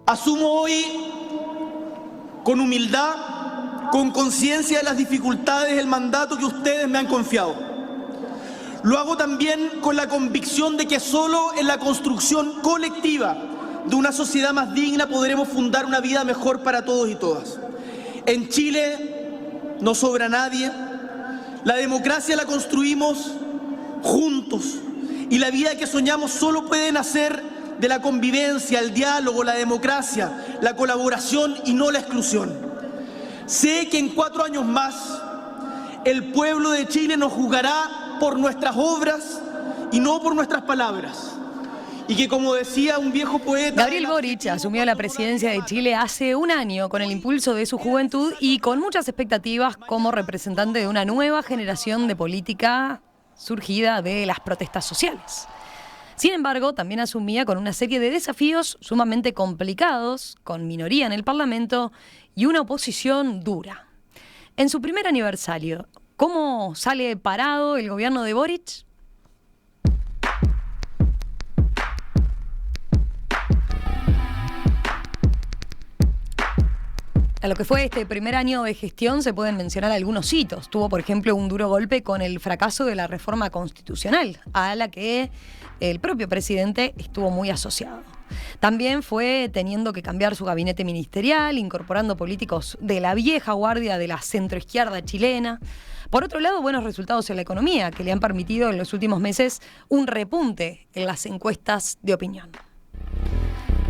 Asumo hoy con humildad, con conciencia de las dificultades, el mandato que ustedes me han confiado. Lo hago también con la convicción de que solo en la construcción colectiva de una sociedad más digna podremos fundar una vida mejor para todos y todas. En Chile no sobra nadie. La democracia la construimos juntos y la vida que soñamos solo puede nacer de la convivencia, el diálogo, la democracia, la colaboración y no la exclusión. Sé que en 4 años más el pueblo de Chile nos juzgará por nuestras obras y no por nuestras palabras. Y que, como decía un viejo poeta... Gabriel Boric asumió la presidencia de Chile hace un año con el impulso de su juventud y con muchas expectativas como representante de una nueva generación de política surgida de las protestas sociales. Sin embargo, también asumía con una serie de desafíos sumamente complicados, con minoría en el Parlamento y una oposición dura. En su primer aniversario, ¿cómo sale parado el gobierno de Boric? A lo que fue este primer año de gestión se pueden mencionar algunos hitos. Tuvo, por ejemplo, un duro golpe con el fracaso de la reforma constitucional, a la que el propio presidente estuvo muy asociado. También fue teniendo que cambiar su gabinete ministerial, incorporando políticos de la vieja guardia de la centroizquierda chilena. Por otro lado, buenos resultados en la economía, que le han permitido en los últimos meses un repunte en las encuestas de opinión.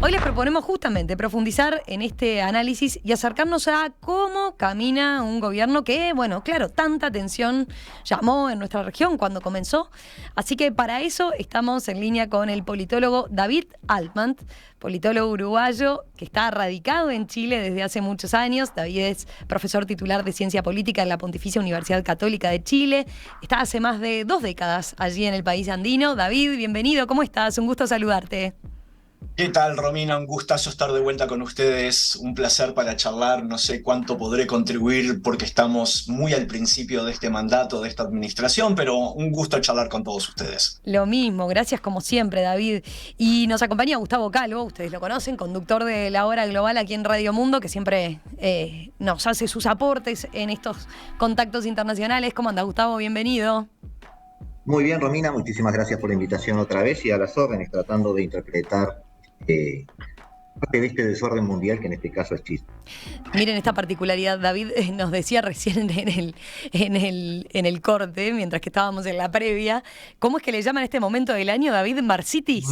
Hoy les proponemos justamente profundizar en este análisis y acercarnos a cómo camina un gobierno que, bueno, claro, tanta atención llamó en nuestra región cuando comenzó. Así que para eso estamos en línea con el politólogo David Altman, politólogo uruguayo que está radicado en Chile desde hace muchos años. David es profesor titular de Ciencia Política en la Pontificia Universidad Católica de Chile. Está hace más de 2 décadas allí en el país andino. David, bienvenido, ¿cómo estás? Un gusto saludarte. ¿Qué tal, Romina? Un gustazo estar de vuelta con ustedes, un placer para charlar, no sé cuánto podré contribuir porque estamos muy al principio de este mandato, de esta administración, pero un gusto charlar con todos ustedes. Lo mismo, gracias como siempre, David. Y nos acompaña Gustavo Calvo, ustedes lo conocen, conductor de La Hora Global aquí en Radio Mundo, que siempre nos hace sus aportes en estos contactos internacionales. ¿Cómo anda, Gustavo? Bienvenido. Muy bien, Romina, muchísimas gracias por la invitación otra vez y a las órdenes, tratando de interpretar parte de este desorden mundial que en este caso es Chile. Miren esta particularidad, David nos decía recién en el corte, mientras que estábamos en la previa, ¿cómo es que le llaman este momento del año, David? ¿Marcitis?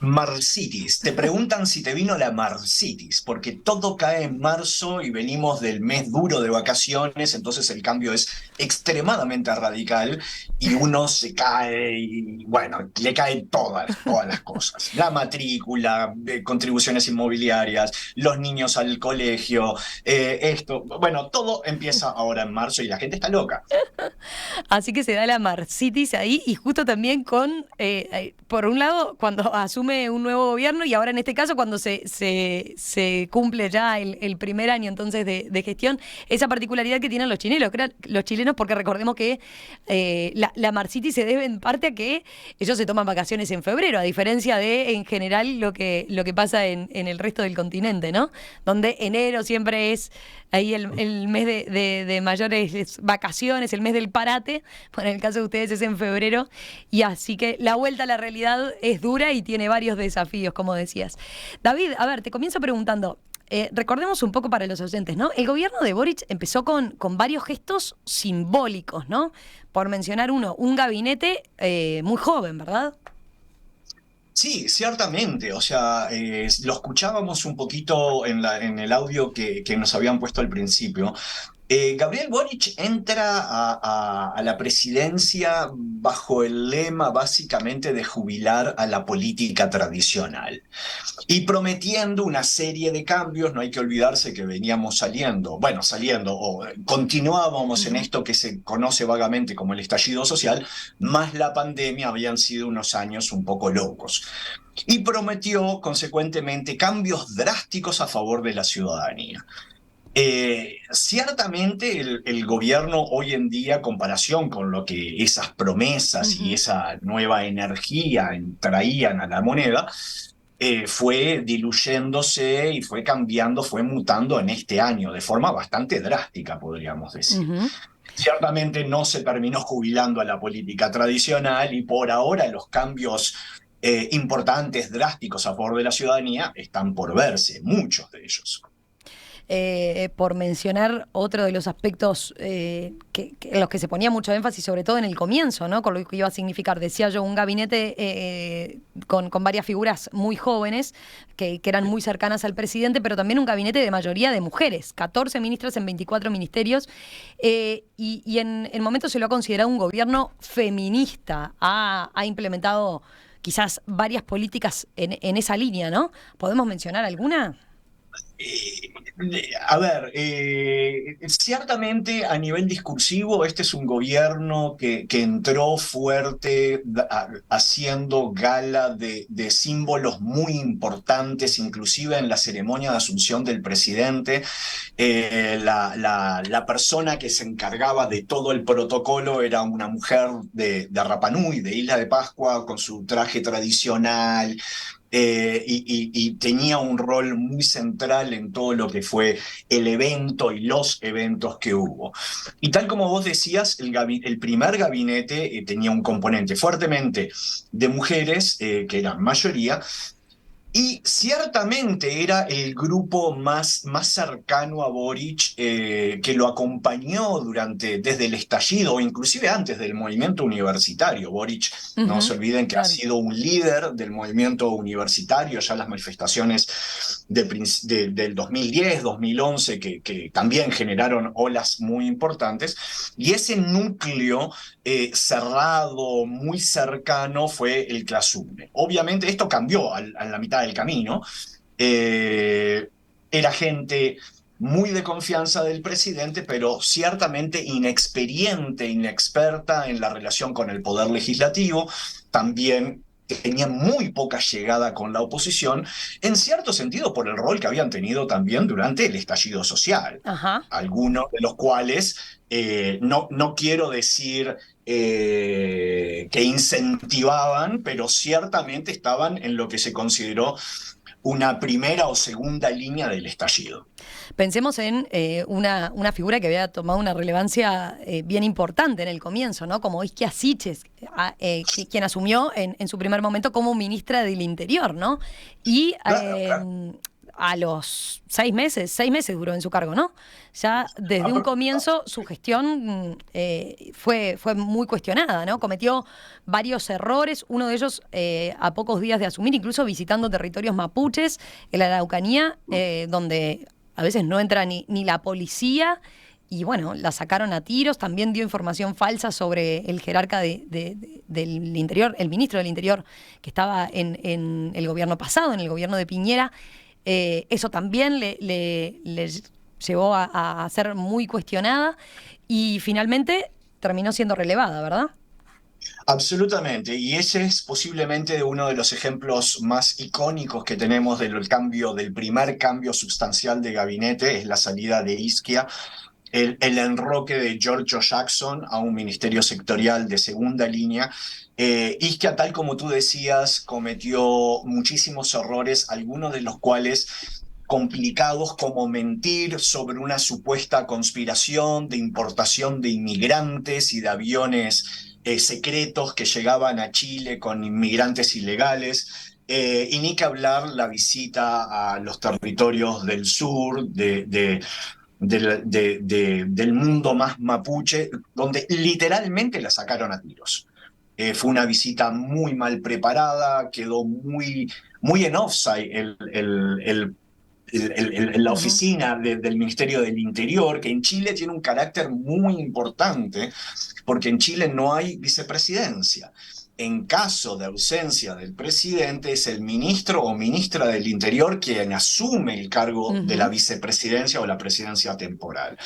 Marcitis. Te preguntan si te vino la marcitis, porque todo cae en marzo y venimos del mes duro de vacaciones, entonces el cambio es extremadamente radical y uno se cae y, bueno, le caen todas las cosas. La matrícula, contribuciones inmobiliarias, los niños al colegio, bueno, todo empieza ahora en marzo y la gente está loca. Así que se da la marcitis ahí y justo también con, por un lado, cuando asume un nuevo gobierno y ahora en este caso cuando se cumple ya el primer año entonces de gestión, esa particularidad que tienen los chilenos, porque recordemos que la marcitis se debe en parte a que ellos se toman vacaciones en febrero, a diferencia de en general lo que pasa en el resto del continente, ¿no? Donde enero siempre es ahí el mes de mayores vacaciones, el mes del parate. Bueno, en el caso de ustedes es en febrero y así que la vuelta a la realidad es dura y tiene varios desafíos, como decías. David, a ver, te comienzo preguntando, recordemos un poco para los oyentes, ¿no? El gobierno de Boric empezó con varios gestos simbólicos, ¿no? Por mencionar uno, un gabinete muy joven, ¿verdad? Sí, ciertamente, o sea, lo escuchábamos un poquito en el audio que nos habían puesto al principio. Gabriel Boric entra a la presidencia bajo el lema básicamente de jubilar a la política tradicional y prometiendo una serie de cambios. No hay que olvidarse que veníamos continuábamos en esto que se conoce vagamente como el estallido social, más la pandemia. Habían sido unos años un poco locos. Y prometió, consecuentemente, cambios drásticos a favor de la ciudadanía. Ciertamente el gobierno hoy en día, en comparación con lo que esas promesas y esa nueva energía traían a la moneda, fue diluyéndose y fue cambiando, fue mutando en este año de forma bastante drástica, podríamos decir. Ujú. Ciertamente no se terminó jubilando a la política tradicional y por ahora los cambios importantes, drásticos a favor de la ciudadanía están por verse, muchos de ellos. Por mencionar otro de los aspectos en los que se ponía mucho énfasis, sobre todo en el comienzo, ¿no? Con lo que iba a significar, decía yo, un gabinete con varias figuras muy jóvenes que eran muy cercanas al presidente, pero también un gabinete de mayoría de mujeres, 14 ministras en 24 ministerios, y en momentos se lo ha considerado un gobierno feminista, ha implementado quizás varias políticas en esa línea, ¿no? ¿Podemos mencionar alguna? A ver, ciertamente a nivel discursivo este es un gobierno que entró fuerte haciendo gala de símbolos muy importantes, inclusive en la ceremonia de asunción del presidente. La persona que se encargaba de todo el protocolo era una mujer de Rapa Nui, de Isla de Pascua, con su traje tradicional. Y tenía un rol muy central en todo lo que fue el evento y los eventos que hubo. Y tal como vos decías, el primer gabinete tenía un componente fuertemente de mujeres, que eran mayoría, y ciertamente era el grupo más cercano a Boric, que lo acompañó desde el estallido o inclusive antes del movimiento universitario. Boric, no se Ujú, olviden que ha claro. sido un líder del movimiento universitario, ya las manifestaciones del 2010, 2011, que también generaron olas muy importantes, y ese núcleo cerrado, muy cercano, fue el Clasune. Obviamente esto cambió a la mitad del camino. Eh, Era gente muy de confianza del presidente, pero ciertamente inexperiente, inexperta en la relación con el poder legislativo. También tenían muy poca llegada con la oposición, en cierto sentido por el rol que habían tenido también durante el estallido social, Ajá. algunos de los cuales no quiero decir que incentivaban, pero ciertamente estaban en lo que se consideró una primera o segunda línea del estallido. Pensemos en una figura que había tomado una relevancia bien importante en el comienzo, ¿no? Como Isquia Siches, quien asumió en su primer momento como ministra del Interior, ¿no? Y Claro, claro. a los 6 meses duró en su cargo, ¿no? Ya desde un comienzo su gestión fue muy cuestionada, ¿no? Cometió varios errores, uno de ellos a pocos días de asumir, incluso visitando territorios mapuches, en la Araucanía, donde a veces no entra ni la policía, y bueno, la sacaron a tiros. También dio información falsa sobre el jerarca del Interior, el ministro del Interior, que estaba en el gobierno pasado, en el gobierno de Piñera. Eso también le llevó a ser muy cuestionada y finalmente terminó siendo relevada, ¿verdad? Absolutamente, y ese es posiblemente uno de los ejemplos más icónicos que tenemos del primer cambio sustancial de gabinete, es la salida de Isquia, el enroque de Giorgio Jackson a un ministerio sectorial de segunda línea. Isquia, tal como tú decías, cometió muchísimos errores, algunos de los cuales complicados, como mentir sobre una supuesta conspiración de importación de inmigrantes y de aviones secretos que llegaban a Chile con inmigrantes ilegales. Y ni que hablar la visita a los territorios del sur, del mundo más mapuche, donde literalmente la sacaron a tiros. Fue una visita muy mal preparada, quedó muy en offside la Ujú. oficina del Ministerio del Interior, que en Chile tiene un carácter muy importante, porque en Chile no hay vicepresidencia. En caso de ausencia del presidente, es el ministro o ministra del Interior quien asume el cargo de la Ujú. vicepresidencia o la presidencia temporal.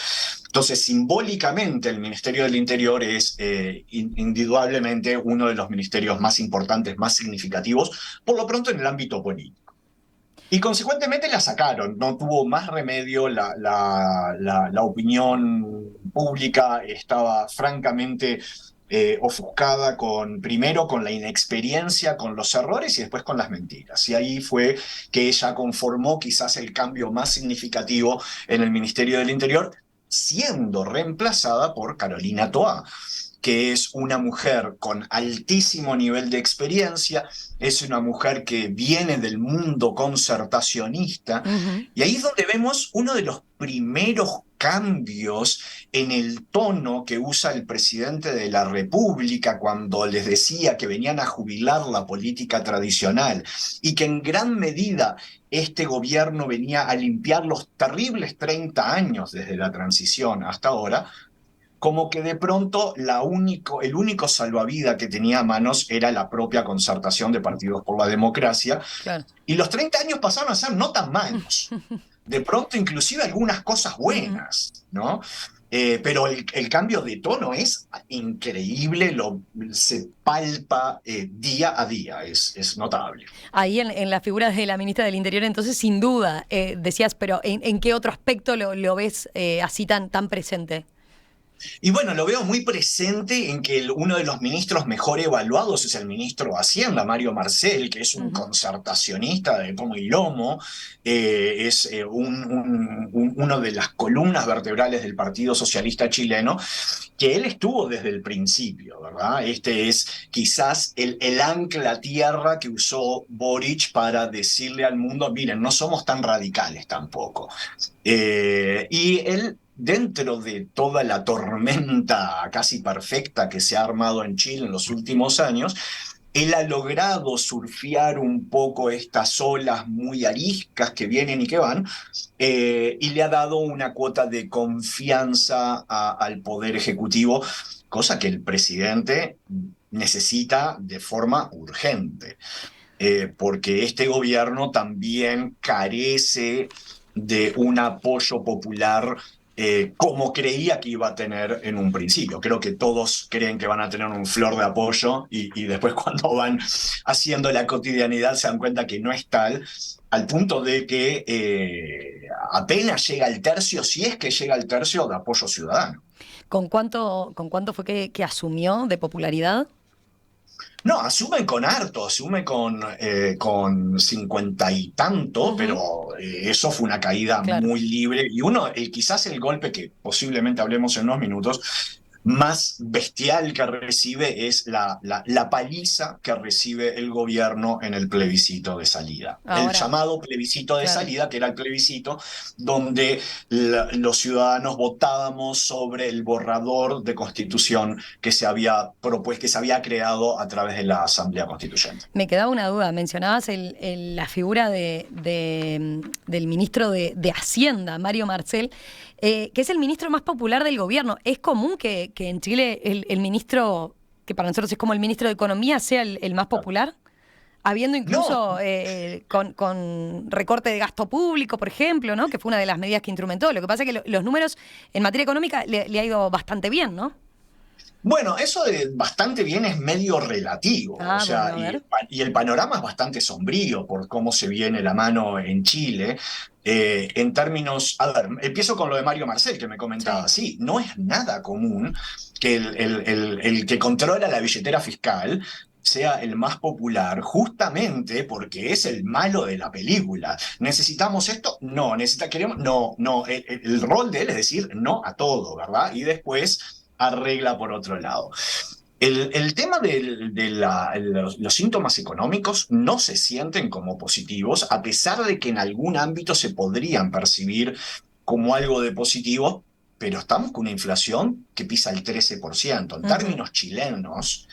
Entonces, simbólicamente, el Ministerio del Interior es indudablemente uno de los ministerios más importantes, más significativos, por lo pronto en el ámbito político. Y consecuentemente la sacaron, no tuvo más remedio, la opinión pública estaba francamente ofuscada primero con la inexperiencia, con los errores y después con las mentiras. Y ahí fue que ella conformó quizás el cambio más significativo en el Ministerio del Interior, siendo reemplazada por Carolina Toá, que es una mujer con altísimo nivel de experiencia, es una mujer que viene del mundo concertacionista, y ahí es donde vemos uno de los primeros cambios en el tono que usa el presidente de la República cuando les decía que venían a jubilar la política tradicional y que en gran medida este gobierno venía a limpiar los terribles 30 años desde la transición hasta ahora, como que de pronto el único salvavidas que tenía a manos era la propia concertación de Partidos por la Democracia, Claro. y los 30 años pasaron a ser no tan malos. De pronto inclusive algunas cosas buenas, ¿no? Pero el cambio de tono es increíble, se palpa día a día, es notable. Ahí en la figura de la ministra del Interior, entonces, sin duda, decías, pero ¿en qué otro aspecto lo ves así tan presente? Y bueno, lo veo muy presente en que uno de los ministros mejor evaluados es el ministro de Hacienda, Mario Marcel, que es un concertacionista de tomo y lomo, es uno de las columnas vertebrales del Partido Socialista chileno, que él estuvo desde el principio, ¿verdad? Este es quizás el ancla a tierra que usó Boric para decirle al mundo, miren, no somos tan radicales tampoco. Y él, dentro de toda la tormenta casi perfecta que se ha armado en Chile en los últimos años, él ha logrado surfear un poco estas olas muy ariscas que vienen y que van, y le ha dado una cuota de confianza al Poder Ejecutivo, cosa que el presidente necesita de forma urgente, porque este gobierno también carece de un apoyo popular como creía que iba a tener en un principio. Creo que todos creen que van a tener un flor de apoyo y después cuando van haciendo la cotidianidad se dan cuenta que no es tal, al punto de que apenas llega el tercio, si es que llega el tercio de apoyo ciudadano. ¿Con cuánto fue que asumió de popularidad? No, asumen con harto, asume con 50 y tanto, pero eso fue una caída muy libre. Y quizás el golpe que posiblemente hablemos en unos minutos, más bestial que recibe es la paliza que recibe el gobierno en el plebiscito de salida. Ahora, el llamado plebiscito de salida, que era el plebiscito donde los ciudadanos votábamos sobre el borrador de constitución que se había propuesto, que se había creado a través de la Asamblea Constituyente. Me quedaba una duda. Mencionabas la figura del ministro de Hacienda, Mario Marcel, que es el ministro más popular del gobierno. ¿Es común que en Chile el ministro, que para nosotros es como el ministro de Economía, sea el más popular? Habiendo incluso con recorte de gasto público, por ejemplo, ¿no? Que fue una de las medidas que instrumentó. Lo que pasa es que los números en materia económica le ha ido bastante bien, ¿no? Bueno, eso de bastante bien es medio relativo, o sea, bueno, y el panorama es bastante sombrío por cómo se viene la mano en Chile. En términos, a ver, empiezo con lo de Mario Marcel, que me comentaba, sí, no es nada común que el que controla la billetera fiscal sea el más popular, justamente porque es el malo de la película. ¿Necesitamos esto? No. ¿Queremos? No. El rol de él es decir no a todo, ¿verdad? Y después arregla por otro lado. El tema de los síntomas económicos no se sienten como positivos, a pesar de que en algún ámbito se podrían percibir como algo de positivo, pero estamos con una inflación que pisa el 13%. En términos chilenos,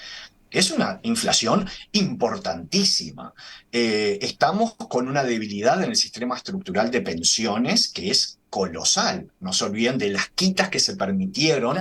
es una inflación importantísima. Estamos con una debilidad en el sistema estructural de pensiones que es colosal. No se olviden de las quitas que se permitieron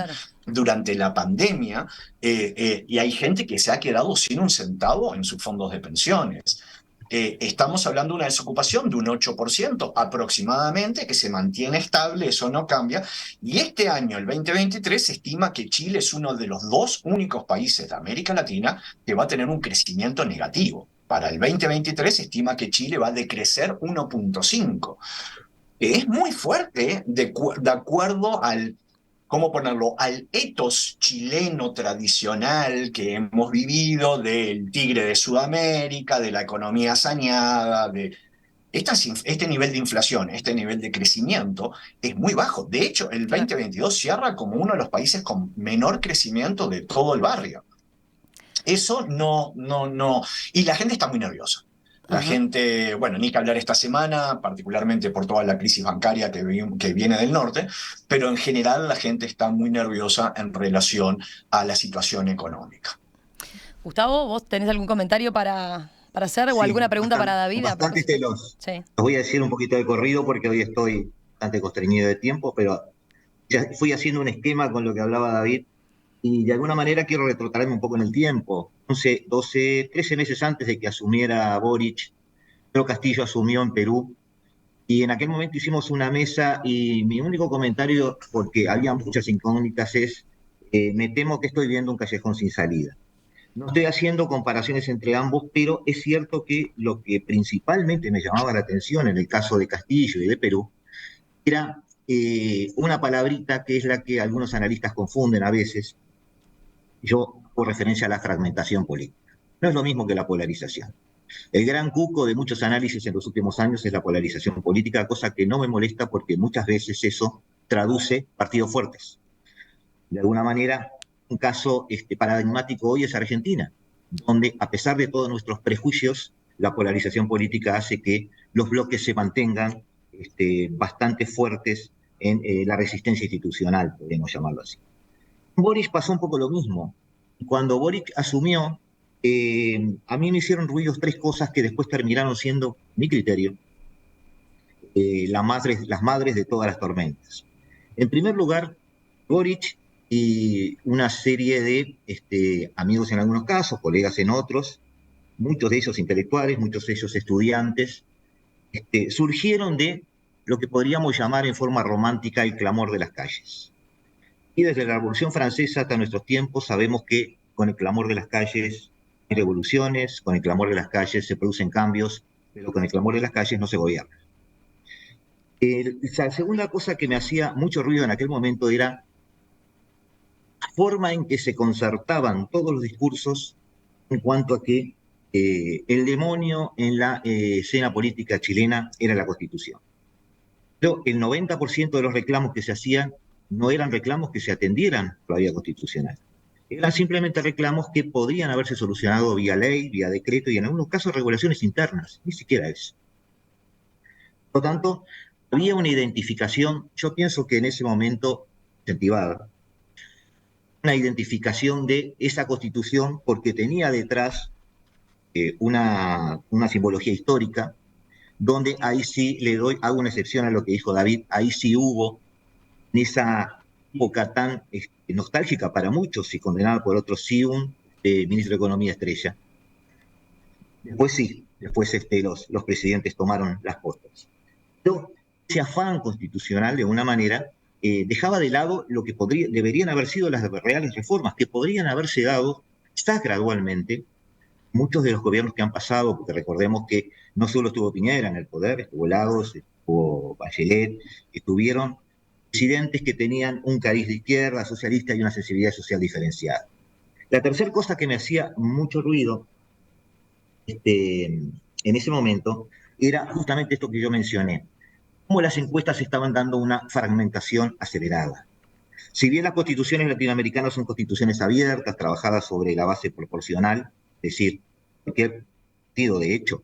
durante la pandemia, y hay gente que se ha quedado sin un centavo en sus fondos de pensiones. Estamos hablando de una desocupación de un 8% aproximadamente, que se mantiene estable, eso no cambia, y este año, el 2023, se estima que Chile es uno de los 2 únicos países de América Latina que va a tener un crecimiento negativo. Para el 2023 se estima que Chile va a decrecer 1.5%. Es muy fuerte, de acuerdo al ¿cómo ponerlo?, al ethos chileno tradicional que hemos vivido del tigre de Sudamérica, de la economía saneada, de este nivel de inflación, este nivel de crecimiento es muy bajo. De hecho, el Claro. 2022 cierra como uno de los países con menor crecimiento de todo el barrio. Eso no. Y la gente está muy nerviosa. La Ajá. gente, bueno, ni que hablar esta semana, particularmente por toda la crisis bancaria que viene del norte, pero en general la gente está muy nerviosa en relación a la situación económica. Gustavo, ¿vos tenés algún comentario para hacer o Sí, alguna pregunta para David a bastante propósito? los Sí. voy a decir un poquito de corrido porque hoy estoy bastante constreñido de tiempo, pero ya fui haciendo un esquema con lo que hablaba David y de alguna manera quiero retrotraerme un poco en el tiempo. 11, 12, 13 meses antes de que asumiera Boric, Pedro Castillo asumió en Perú y en aquel momento hicimos una mesa y mi único comentario, porque había muchas incógnitas, es me temo que estoy viendo un callejón sin salida. No estoy haciendo comparaciones entre ambos, pero es cierto que lo que principalmente me llamaba la atención en el caso de Castillo y de Perú era una palabrita que es la que algunos analistas confunden a veces. Yo hago referencia a la fragmentación política. No es lo mismo que la polarización. El gran cuco de muchos análisis en los últimos años es la polarización política, cosa que no me molesta porque muchas veces eso traduce partidos fuertes. De alguna manera, un caso paradigmático hoy es Argentina, donde a pesar de todos nuestros prejuicios, la polarización política hace que los bloques se mantengan bastante fuertes en la resistencia institucional, podemos llamarlo así. Boric pasó un poco lo mismo. Cuando Boric asumió, a mí me hicieron ruidos tres cosas que después terminaron siendo mi criterio, las madres de todas las tormentas. En primer lugar, Boric y una serie de amigos en algunos casos, colegas en otros, muchos de ellos intelectuales, muchos de ellos estudiantes, surgieron de lo que podríamos llamar en forma romántica el clamor de las calles. Y desde la Revolución Francesa hasta nuestros tiempos sabemos que con el clamor de las calles hay revoluciones, con el clamor de las calles se producen cambios, pero con el clamor de las calles no se gobierna. La segunda cosa que me hacía mucho ruido en aquel momento era la forma en que se concertaban todos los discursos en cuanto a que el demonio en la escena política chilena era la Constitución. Pero el 90% de los reclamos que se hacían no eran reclamos que se atendieran por la vía constitucional. Eran simplemente reclamos que podrían haberse solucionado vía ley, vía decreto y en algunos casos regulaciones internas, ni siquiera eso. Por lo tanto, había una identificación, yo pienso que en ese momento incentivada, una identificación de esa constitución porque tenía detrás una simbología histórica, donde ahí sí hago una excepción a lo que dijo David, ahí sí hubo en esa época tan nostálgica para muchos y condenada por otros, sí un ministro de Economía estrella. Después sí, después los presidentes tomaron las postas. Pero ese afán constitucional, de una manera, dejaba de lado lo que deberían haber sido las reales reformas, que podrían haberse dado quizás gradualmente. Muchos de los gobiernos que han pasado, porque recordemos que no solo estuvo Piñera en el poder, estuvo Lagos, estuvo Bachelet, estuvieron presidentes que tenían un cariz de izquierda, socialista y una sensibilidad social diferenciada. La tercera cosa que me hacía mucho ruido en ese momento era justamente esto que yo mencioné, cómo las encuestas estaban dando una fragmentación acelerada. Si bien las constituciones latinoamericanas son constituciones abiertas, trabajadas sobre la base proporcional, es decir, cualquier partido, de hecho,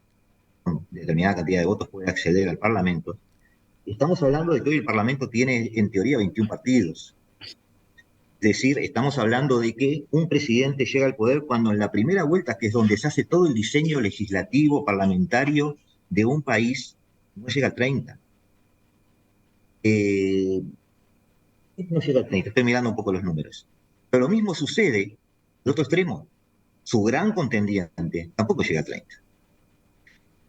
con determinada cantidad de votos puede acceder al Parlamento, estamos hablando de que hoy el Parlamento tiene, en teoría, 21 partidos. Es decir, estamos hablando de que un presidente llega al poder cuando en la primera vuelta, que es donde se hace todo el diseño legislativo, parlamentario de un país, no llega al 30. No llega al 30, estoy mirando un poco los números. Pero lo mismo sucede al otro extremo. Su gran contendiente tampoco llega a 30.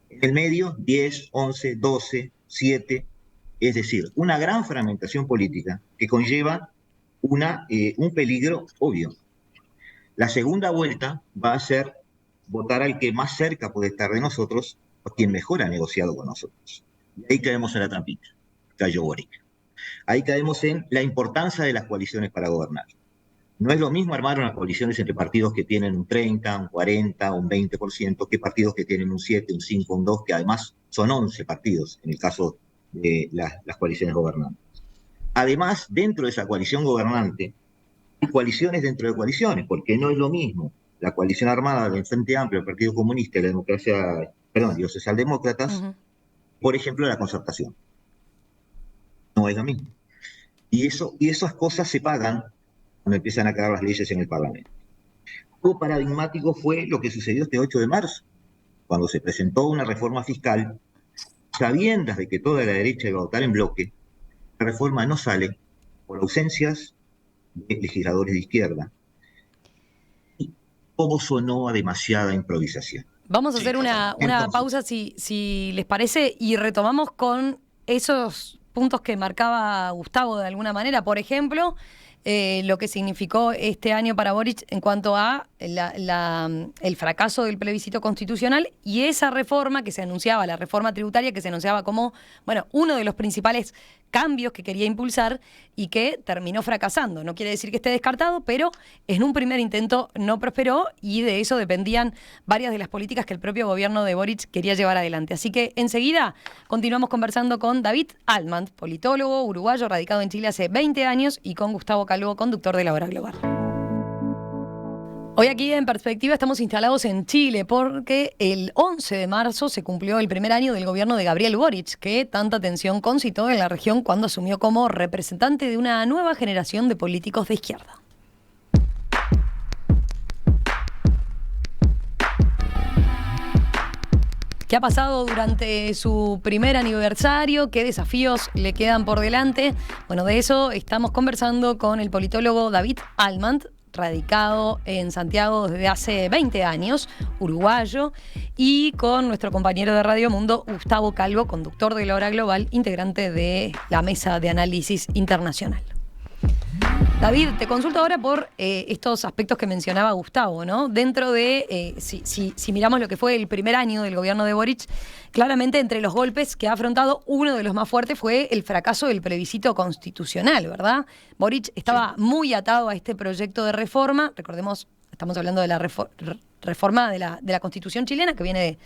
En el medio, 10, 11, 12, 7, es decir, una gran fragmentación política que conlleva un peligro obvio. La segunda vuelta va a ser votar al que más cerca puede estar de nosotros o quien mejor ha negociado con nosotros. Y ahí caemos en la trampita, cayó Boric. Ahí caemos en la importancia de las coaliciones para gobernar. No es lo mismo armar unas coaliciones entre partidos que tienen un 30, un 40, un 20%, que partidos que tienen un 7, un 5, un 2, que además son 11 partidos en el caso de las coaliciones gobernantes. Además, dentro de esa coalición gobernante, hay coaliciones dentro de coaliciones, porque no es lo mismo la coalición armada del Frente Amplio, el Partido Comunista y los socialdemócratas, por ejemplo, la concertación. No es lo mismo. Y esas cosas se pagan cuando empiezan a caer las leyes en el Parlamento. Algo paradigmático fue lo que sucedió este 8 de marzo, cuando se presentó una reforma fiscal, sabiendas de que toda la derecha iba a votar en bloque. La reforma no sale por ausencias de legisladores de izquierda. Y todo sonó a demasiada improvisación. Vamos a hacer una pausa, si les parece, y retomamos con esos puntos que marcaba Gustavo de alguna manera. Por ejemplo, lo que significó este año para Boric en cuanto a el fracaso del plebiscito constitucional y esa reforma que se anunciaba, la reforma tributaria que se anunciaba como, bueno, uno de los principales cambios que quería impulsar y que terminó fracasando. No quiere decir que esté descartado, pero en un primer intento no prosperó y de eso dependían varias de las políticas que el propio gobierno de Boric quería llevar adelante. Así que enseguida continuamos conversando con David Altman, politólogo uruguayo radicado en Chile hace 20 años, y con Gustavo Calvo, conductor de La Hora Global. Hoy aquí en Perspectiva estamos instalados en Chile porque el 11 de marzo se cumplió el primer año del gobierno de Gabriel Boric, que tanta atención concitó en la región cuando asumió como representante de una nueva generación de políticos de izquierda. ¿Qué ha pasado durante su primer aniversario? ¿Qué desafíos le quedan por delante? Bueno, de eso estamos conversando con el politólogo David Altman, radicado en Santiago desde hace 20 años, uruguayo, y con nuestro compañero de Radio Mundo, Gustavo Calvo, conductor de La Hora Global, integrante de la Mesa de Análisis Internacional. David, te consulto ahora por estos aspectos que mencionaba Gustavo, ¿no? Dentro de, si miramos lo que fue el primer año del gobierno de Boric, claramente entre los golpes que ha afrontado, uno de los más fuertes fue el fracaso del plebiscito constitucional, ¿verdad? Boric estaba muy atado a este proyecto de reforma. Recordemos, estamos hablando de la reforma de la Constitución chilena, que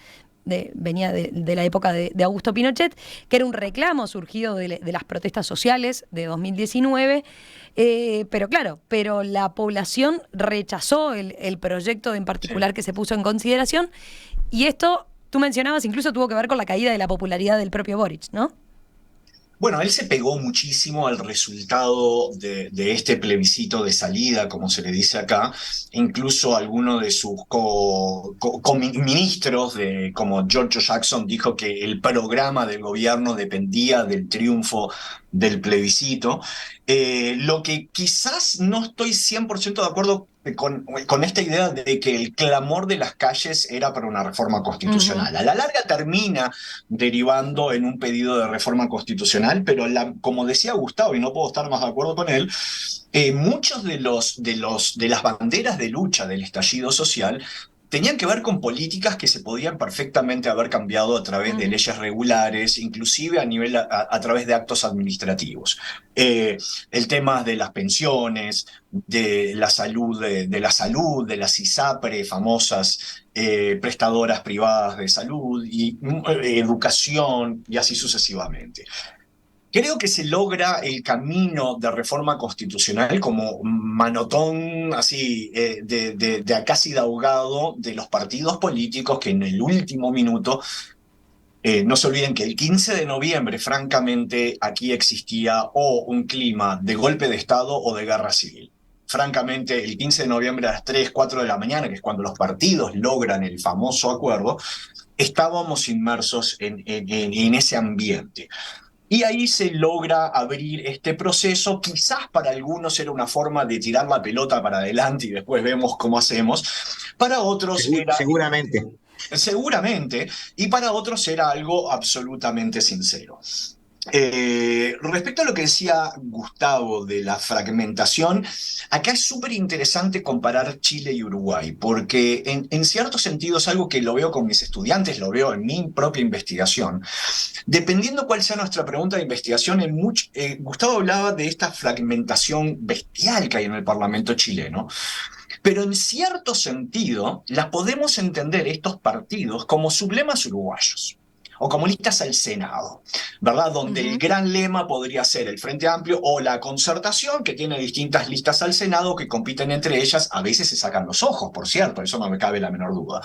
venía de la época de Augusto Pinochet, que era un reclamo surgido de las protestas sociales de 2019. Pero la población rechazó el proyecto en particular que se puso en consideración, y esto, tú mencionabas, incluso tuvo que ver con la caída de la popularidad del propio Boric, ¿no? Bueno, él se pegó muchísimo al resultado de este plebiscito de salida, como se le dice acá. Incluso algunos de sus ministros, como George Jackson, dijo que el programa del gobierno dependía del triunfo del plebiscito. Lo que quizás no estoy 100% de acuerdo con esta idea de que el clamor de las calles era para una reforma constitucional. A la larga termina derivando en un pedido de reforma constitucional, pero como decía Gustavo, y no puedo estar más de acuerdo con él, muchos de las banderas de lucha del estallido social tenían que ver con políticas que se podían perfectamente haber cambiado a través de leyes regulares, inclusive a través de actos administrativos. El tema de las pensiones, de la salud, de las ISAPRE, famosas prestadoras privadas de salud, y educación, y así sucesivamente. Creo que se logra el camino de reforma constitucional como manotón así de casi de ahogado de los partidos políticos que en el último minuto, no se olviden que el 15 de noviembre, francamente, aquí existía o un clima de golpe de Estado o de guerra civil. Francamente, el 15 de noviembre a las 3, 4 de la mañana, que es cuando los partidos logran el famoso acuerdo, estábamos inmersos en ese ambiente. Y ahí se logra abrir este proceso. Quizás para algunos era una forma de tirar la pelota para adelante y después vemos cómo hacemos. Para otros Seguramente. y para otros era algo absolutamente sincero. Respecto a lo que decía Gustavo de la fragmentación, acá es súper interesante comparar Chile y Uruguay, porque en cierto sentido es algo que lo veo con mis estudiantes, lo veo en mi propia investigación. Dependiendo cuál sea nuestra pregunta de investigación, Gustavo hablaba de esta fragmentación bestial que hay en el Parlamento chileno, pero en cierto sentido las podemos entender estos partidos como sublemas uruguayos o como listas al Senado, ¿verdad? Donde el gran lema podría ser el Frente Amplio o la Concertación, que tiene distintas listas al Senado que compiten entre ellas, a veces se sacan los ojos, por cierto, eso no me cabe la menor duda.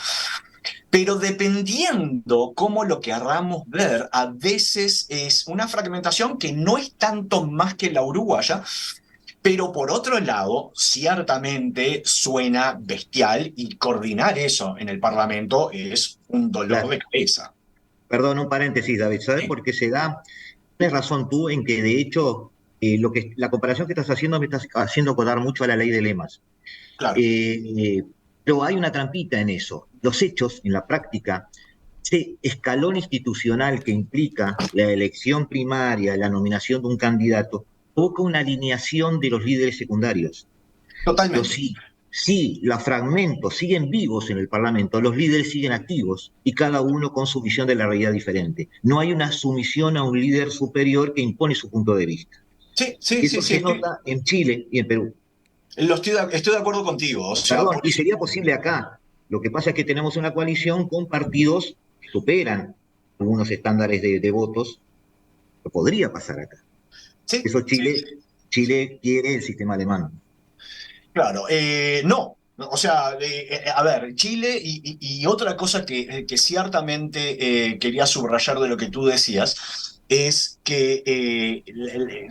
Pero dependiendo cómo lo querramos ver, a veces es una fragmentación que no es tanto más que la uruguaya, pero por otro lado, ciertamente suena bestial y coordinar eso en el Parlamento es un dolor Claro. de cabeza. Perdón, un paréntesis, David. ¿Sabes Sí, por qué se da? Tienes razón tú en que, de hecho, la comparación que estás haciendo me estás haciendo acordar mucho a la ley de lemas. claro, Eh, pero hay una trampita en eso. Los hechos, en la práctica, ese escalón institucional que implica la elección primaria, la nominación de un candidato, provoca una alineación de los líderes secundarios. Pero totalmente. si los fragmentos siguen vivos en el Parlamento, los líderes siguen activos y cada uno con su visión de la realidad diferente. No hay una sumisión a un líder superior que impone su punto de vista. Sí, sí, sí, Eso sí, se nota en Chile y en Perú. estoy de acuerdo contigo. O sea, Perdón, por y eso, sería posible acá. Lo que pasa es que tenemos una coalición con partidos que superan algunos estándares de votos. Lo podría pasar acá. sí, Eso sí, Chile quiere el sistema alemán. claro. No. O sea, a ver, Chile y otra cosa que ciertamente quería subrayar de lo que tú decías es que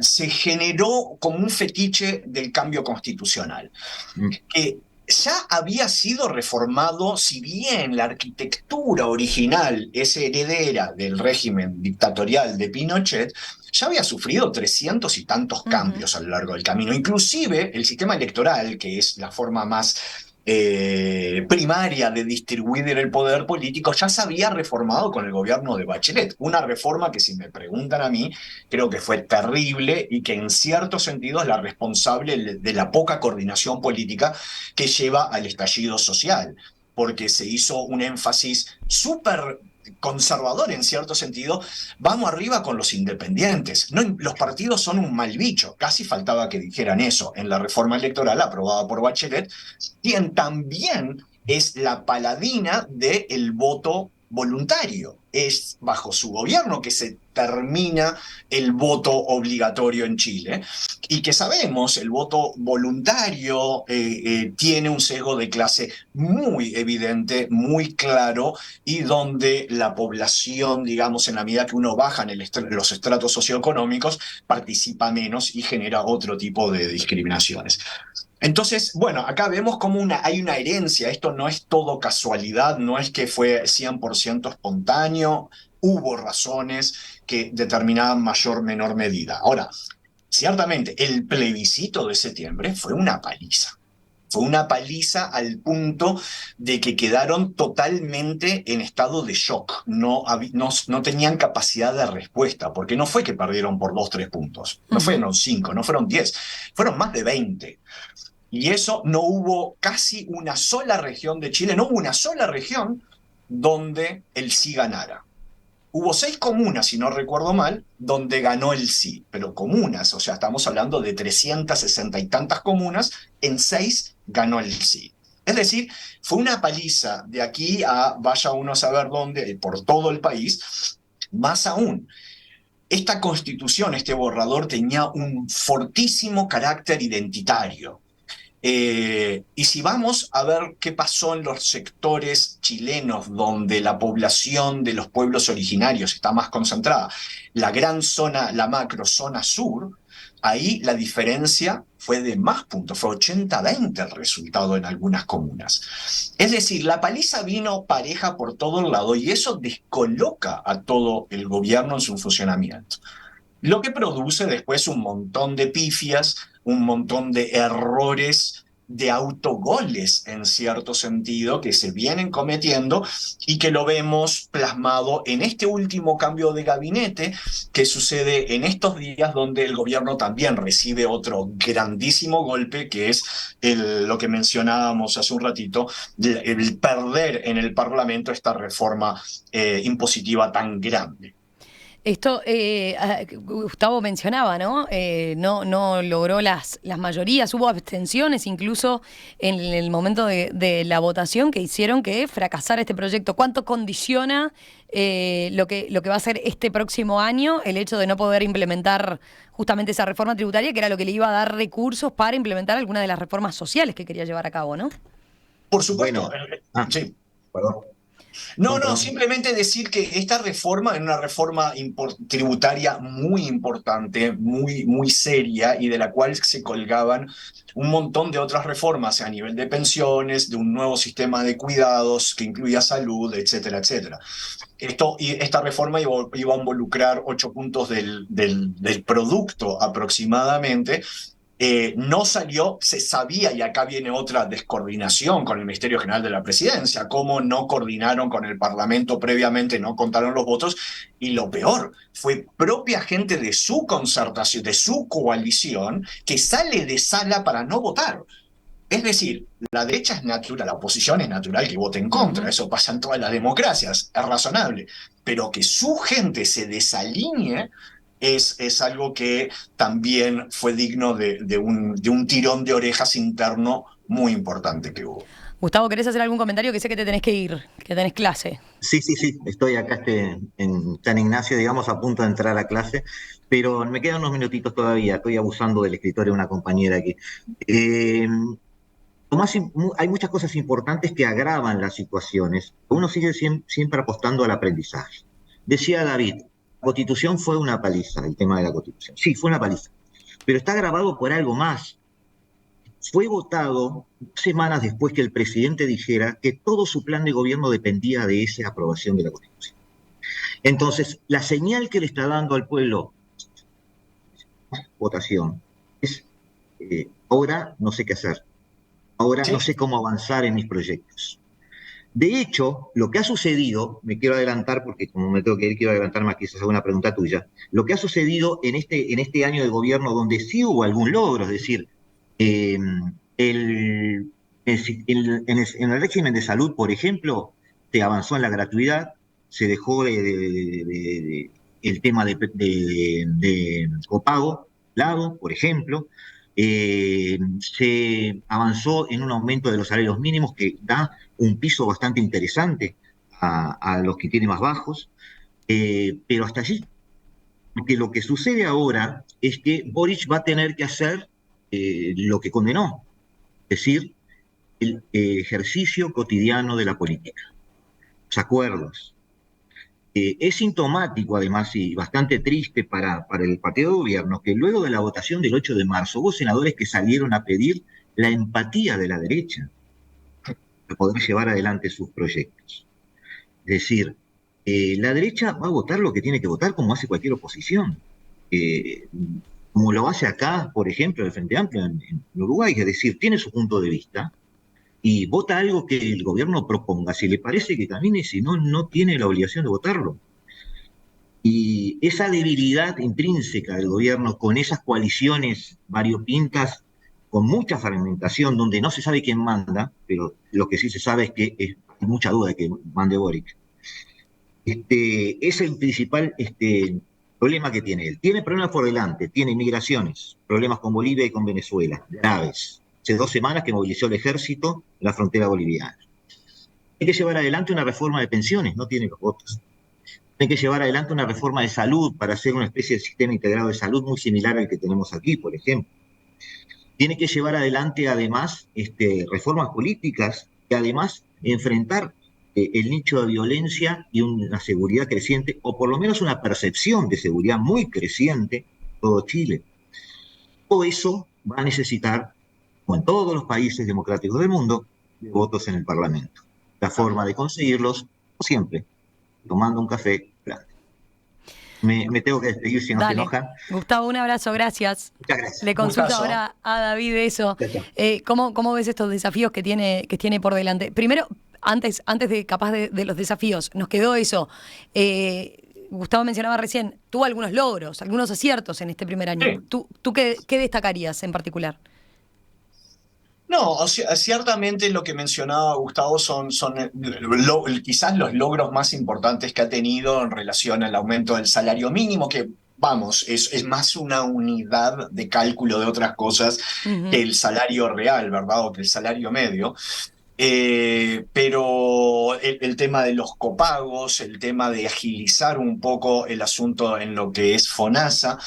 se generó como un fetiche del cambio constitucional, Mm. que ya había sido reformado, si bien la arquitectura original es heredera del régimen dictatorial de Pinochet, ya había sufrido 300 y tantos cambios a lo largo del camino. Inclusive el sistema electoral, que es la forma más primaria de distribuir el poder político, ya se había reformado con el gobierno de Bachelet. Una reforma que, si me preguntan a mí, creo que fue terrible y que en cierto sentido es la responsable de la poca coordinación política que lleva al estallido social, porque se hizo un énfasis súper conservador en cierto sentido, vamos arriba con los independientes. No, los partidos son un mal bicho, casi faltaba que dijeran eso en la reforma electoral aprobada por Bachelet, quien también es la paladina del voto voluntario. Es bajo su gobierno que se termina el voto obligatorio en Chile y que sabemos, el voto voluntario tiene un sesgo de clase muy evidente, muy claro, y donde la población, digamos, en la medida que uno baja en los estratos socioeconómicos, participa menos y genera otro tipo de discriminaciones. Entonces, bueno, acá vemos como hay una herencia, esto no es todo casualidad, no es que fue 100% espontáneo, hubo razones que determinaban mayor o menor medida. Ahora, ciertamente, el plebiscito de septiembre fue una paliza. Fue una paliza al punto de que quedaron totalmente en estado de shock. No tenían capacidad de respuesta, porque no fue que perdieron por 2, 3 puntos. No fueron 5, no fueron 10, fueron más de 20. Y eso no hubo casi una sola región de Chile, no hubo una sola región donde el sí ganara. Hubo 6 comunas, si no recuerdo mal, donde ganó el sí, pero comunas, o sea, estamos hablando de 360 y tantas comunas, en 6 ganó el sí. Es decir, fue una paliza de aquí a vaya uno a saber dónde, por todo el país. Más aún, esta constitución, este borrador, tenía un fortísimo carácter identitario. Y si vamos a ver qué pasó en los sectores chilenos donde la población de los pueblos originarios está más concentrada, la gran zona, la macro zona sur, ahí la diferencia fue de más puntos, fue 80-20 el resultado en algunas comunas. Es decir, la paliza vino pareja por todo el lado y eso descoloca a todo el gobierno en su funcionamiento. Lo que produce después un montón de pifias, un montón de errores de autogoles en cierto sentido que se vienen cometiendo y que lo vemos plasmado en este último cambio de gabinete que sucede en estos días, donde el gobierno también recibe otro grandísimo golpe, que es lo que mencionábamos hace un ratito, el perder en el Parlamento esta reforma impositiva tan grande. Esto, Gustavo mencionaba, ¿no? No logró las mayorías, hubo abstenciones incluso en el momento de la votación que hicieron que fracasara este proyecto. ¿Cuánto condiciona lo que va a ser este próximo año el hecho de no poder implementar justamente esa reforma tributaria, que era lo que le iba a dar recursos para implementar algunas de las reformas sociales que quería llevar a cabo, ¿no? Por supuesto. Bueno, Sí. perdón. No, simplemente decir que esta reforma es una reforma tributaria muy importante, muy seria, y de la cual se colgaban un montón de otras reformas a nivel de pensiones, de un nuevo sistema de cuidados que incluía salud, etcétera, etcétera. Esta reforma iba a involucrar 8 puntos del producto aproximadamente. No salió, se sabía, y acá viene otra descoordinación con el Ministerio General de la Presidencia, cómo no coordinaron con el Parlamento previamente, no contaron los votos, y lo peor, fue propia gente de su concertación, de su coalición, que sale de sala para no votar. Es decir, la derecha es natural, la oposición es natural que vote en contra, eso pasa en todas las democracias, es razonable, pero que su gente se desalinee es algo que también fue digno de un tirón de orejas interno muy importante que hubo. Gustavo, ¿querés hacer algún comentario? Que sé que te tenés que ir, que tenés clase. Sí, estoy acá en San Ignacio, digamos, a punto de entrar a clase, pero me quedan unos minutitos todavía, estoy abusando del escritorio de una compañera aquí. Hay muchas cosas importantes que agravan las situaciones. Uno sigue siempre apostando al aprendizaje. Decía David, la Constitución fue una paliza, el tema de la Constitución. Sí, fue una paliza, pero está agravado por algo más. Fue votado 2 semanas después que el presidente dijera que todo su plan de gobierno dependía de esa aprobación de la Constitución. Entonces, la señal que le está dando al pueblo, votación, es ahora no sé qué hacer, ahora no sé cómo avanzar en mis proyectos. De hecho, lo que ha sucedido, me quiero adelantar porque como me tengo que ir, quiero adelantarme quizás a una pregunta tuya, lo que ha sucedido en este año de gobierno donde sí hubo algún logro, es decir, en el régimen de salud, por ejemplo, se avanzó en la gratuidad, se dejó el tema de copago lado, por ejemplo, se avanzó en un aumento de los salarios mínimos que da un piso bastante interesante a los que tienen más bajos, pero hasta allí. Porque lo que sucede ahora es que Boric va a tener que hacer lo que condenó, es decir, el ejercicio cotidiano de la política, los acuerdos. Es sintomático, además, y bastante triste para el partido de gobierno, que luego de la votación del 8 de marzo hubo senadores que salieron a pedir la empatía de la derecha para poder llevar adelante sus proyectos. Es decir, la derecha va a votar lo que tiene que votar como hace cualquier oposición. Como lo hace acá, por ejemplo, el Frente Amplio en Uruguay, es decir, tiene su punto de vista y vota algo que el gobierno proponga, si le parece que camine, si no, no tiene la obligación de votarlo. Y esa debilidad intrínseca del gobierno con esas coaliciones variopintas, con mucha fragmentación, donde no se sabe quién manda, pero lo que sí se sabe es que hay mucha duda de que mande Boric. Es el principal problema que tiene él. Tiene problemas por delante, tiene migraciones, problemas con Bolivia y con Venezuela, graves. Hace 2 semanas que movilizó el ejército en la frontera boliviana. Tiene que llevar adelante una reforma de pensiones, no tiene los votos. Tiene que llevar adelante una reforma de salud para hacer una especie de sistema integrado de salud muy similar al que tenemos aquí, por ejemplo. Tiene que llevar adelante, además, reformas políticas que, además, enfrentar el nicho de violencia y una seguridad creciente, o por lo menos una percepción de seguridad muy creciente en todo Chile. Todo eso va a necesitar, como en todos los países democráticos del mundo, de votos en el Parlamento. La forma de conseguirlos, como siempre, tomando un café grande. Me tengo que despedir si no se Dale. enoja. Gustavo, un abrazo, gracias. Muchas gracias. Le consulto Gustazo. ahora a David eso. Chao, chao. ¿Cómo ves estos desafíos que tiene por delante? Primero, antes de capaz de los desafíos, nos quedó eso. Gustavo mencionaba recién, tuvo algunos logros, algunos aciertos en este primer año. Sí. ¿Tú qué destacarías en particular? No, o sea, ciertamente lo que mencionaba Gustavo son quizás los logros más importantes que ha tenido en relación al aumento del salario mínimo, que, vamos, es más una unidad de cálculo de otras cosas que el salario real, ¿verdad? O que el salario medio. Pero el tema de los copagos, el tema de agilizar un poco el asunto en lo que es FONASA,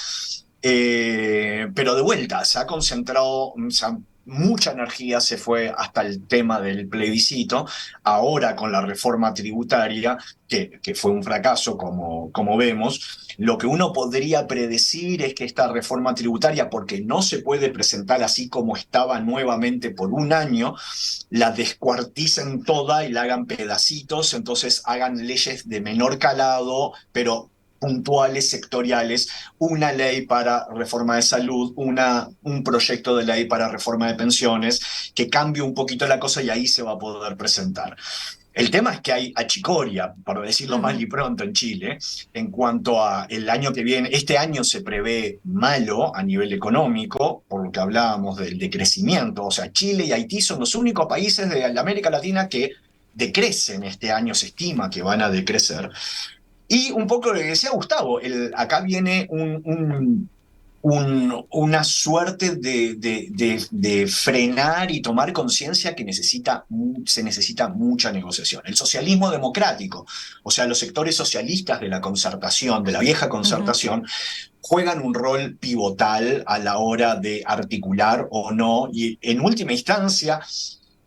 pero de vuelta, se ha concentrado, mucha energía se fue hasta el tema del plebiscito, ahora con la reforma tributaria, que fue un fracaso como vemos. Lo que uno podría predecir es que esta reforma tributaria, porque no se puede presentar así como estaba nuevamente por un año, la descuarticen toda y la hagan pedacitos, entonces hagan leyes de menor calado, pero puntuales, sectoriales, una ley para reforma de salud, un proyecto de ley para reforma de pensiones, que cambie un poquito la cosa y ahí se va a poder presentar. El tema es que hay achicoria, por decirlo mal y pronto, en Chile, en cuanto a el año que viene. Este año se prevé malo a nivel económico, por lo que hablábamos del decrecimiento. O sea, Chile y Haití son los únicos países de la América Latina que decrecen este año, se estima que van a decrecer. Y un poco lo que decía Gustavo, acá viene una suerte de frenar y tomar conciencia que se necesita mucha negociación. El socialismo democrático, o sea, los sectores socialistas de la concertación, de la vieja concertación, juegan un rol pivotal a la hora de articular o no, y en última instancia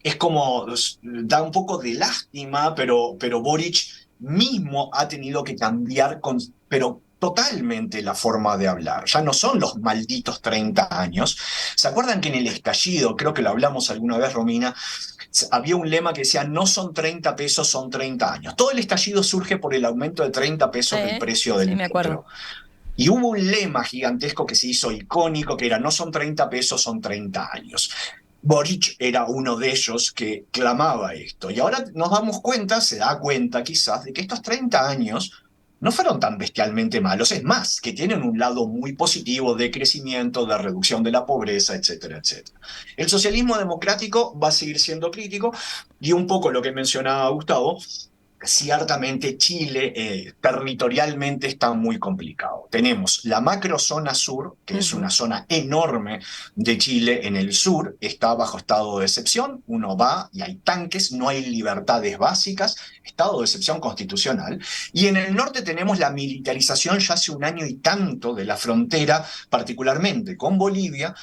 es como, da un poco de lástima, pero Boric mismo ha tenido que cambiar, pero totalmente, la forma de hablar. Ya no son los malditos 30 años. ¿Se acuerdan que en el estallido, creo que lo hablamos alguna vez, Romina, había un lema que decía, no son 30 pesos, son 30 años? Todo el estallido surge por el aumento de 30 pesos del precio del me acuerdo. litro. Y hubo un lema gigantesco que se hizo icónico, que era, no son 30 pesos, son 30 años. Boric era uno de ellos que clamaba esto. Y ahora nos damos cuenta, se da cuenta quizás, de que estos 30 años no fueron tan bestialmente malos. Es más, que tienen un lado muy positivo de crecimiento, de reducción de la pobreza, etcétera, etcétera. El socialismo democrático va a seguir siendo crítico, y un poco lo que mencionaba Gustavo, ciertamente Chile territorialmente está muy complicado. Tenemos la macrozona sur, que es una zona enorme de Chile en el sur, está bajo estado de excepción, uno va y hay tanques, no hay libertades básicas, estado de excepción constitucional, y en el norte tenemos la militarización ya hace un año y tanto de la frontera, particularmente con Bolivia,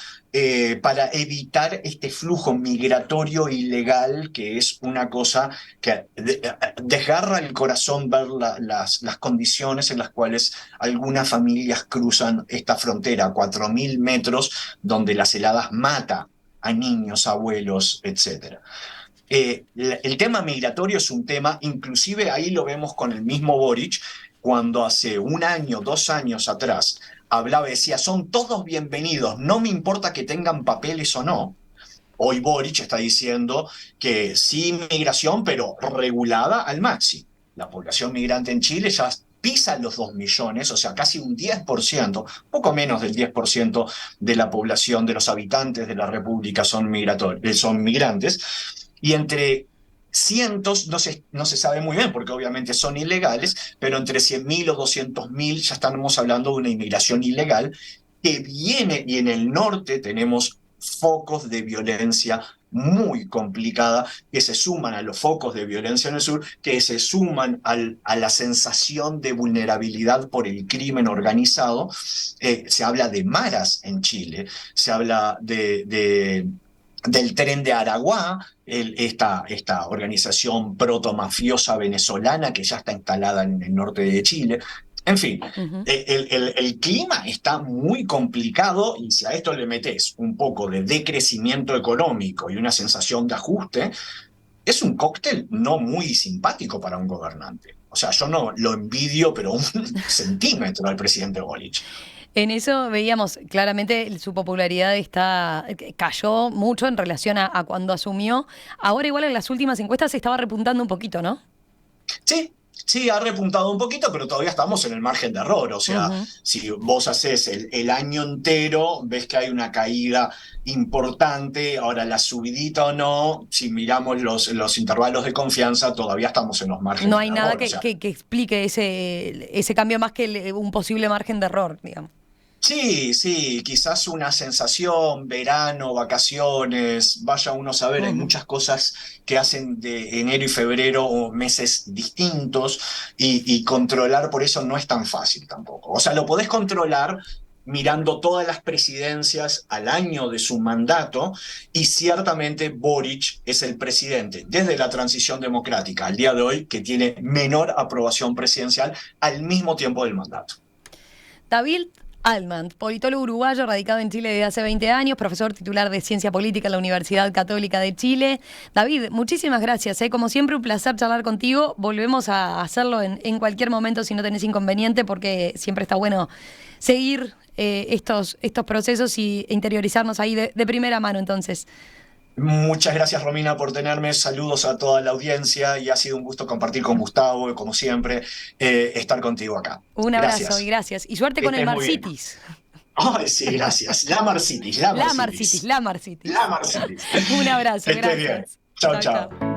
para evitar este flujo migratorio ilegal, que es una cosa que desgarra el corazón ver las condiciones en las cuales algunas familias cruzan esta frontera, 4.000 metros, donde las heladas matan a niños, abuelos, etc. El tema migratorio es un tema, inclusive ahí lo vemos con el mismo Boric, cuando hace un año, 2 años atrás, hablaba y decía, son todos bienvenidos, no me importa que tengan papeles o no. Hoy Boric está diciendo que sí migración, pero regulada al máximo. La población migrante en Chile ya pisa los 2 millones, o sea, casi un 10%, poco menos del 10% de la población, de los habitantes de la República son migrantes, y entre cientos, no se sabe muy bien, porque obviamente son ilegales, pero entre 100.000 o 200.000 ya estamos hablando de una inmigración ilegal que viene, y en el norte tenemos focos de violencia muy complicada, que se suman a los focos de violencia en el sur, que se suman a la sensación de vulnerabilidad por el crimen organizado. Se habla de maras en Chile, se habla del Tren de Araguá, esta organización protomafiosa venezolana que ya está instalada en el norte de Chile. En fin, el clima está muy complicado, y si a esto le metes un poco de decrecimiento económico y una sensación de ajuste, es un cóctel no muy simpático para un gobernante. O sea, yo no lo envidio, pero un centímetro al presidente Boric. En eso veíamos claramente su popularidad cayó mucho en relación a cuando asumió. Ahora igual en las últimas encuestas se estaba repuntando un poquito, ¿no? Sí, ha repuntado un poquito, pero todavía estamos en el margen de error. O sea, si vos haces el año entero, ves que hay una caída importante. Ahora, la subidita o no, si miramos los intervalos de confianza, todavía estamos en los márgenes No de hay error. nada O sea, que explique ese cambio más que un posible margen de error, digamos. sí, quizás una sensación, verano, vacaciones, vaya uno a saber, hay muchas cosas que hacen de enero y febrero o meses distintos y controlar por eso no es tan fácil tampoco. O sea, lo podés controlar mirando todas las presidencias al año de su mandato y ciertamente Boric es el presidente desde la transición democrática al día de hoy que tiene menor aprobación presidencial al mismo tiempo del mandato. David Altman, politólogo uruguayo, radicado en Chile desde hace 20 años, profesor titular de Ciencia Política en la Universidad Católica de Chile. David, muchísimas gracias. Como siempre, un placer charlar contigo. Volvemos a hacerlo en cualquier momento si no tenés inconveniente, porque siempre está bueno seguir estos procesos y interiorizarnos ahí de primera mano, entonces. Muchas gracias, Romina, por tenerme. Saludos a toda la audiencia y ha sido un gusto compartir con Gustavo y, como siempre, estar contigo acá. Un abrazo y gracias. Y suerte con el Marsitis. Ay, sí, gracias. La Marsitis. La Marsitis. Un abrazo, gracias. Chau.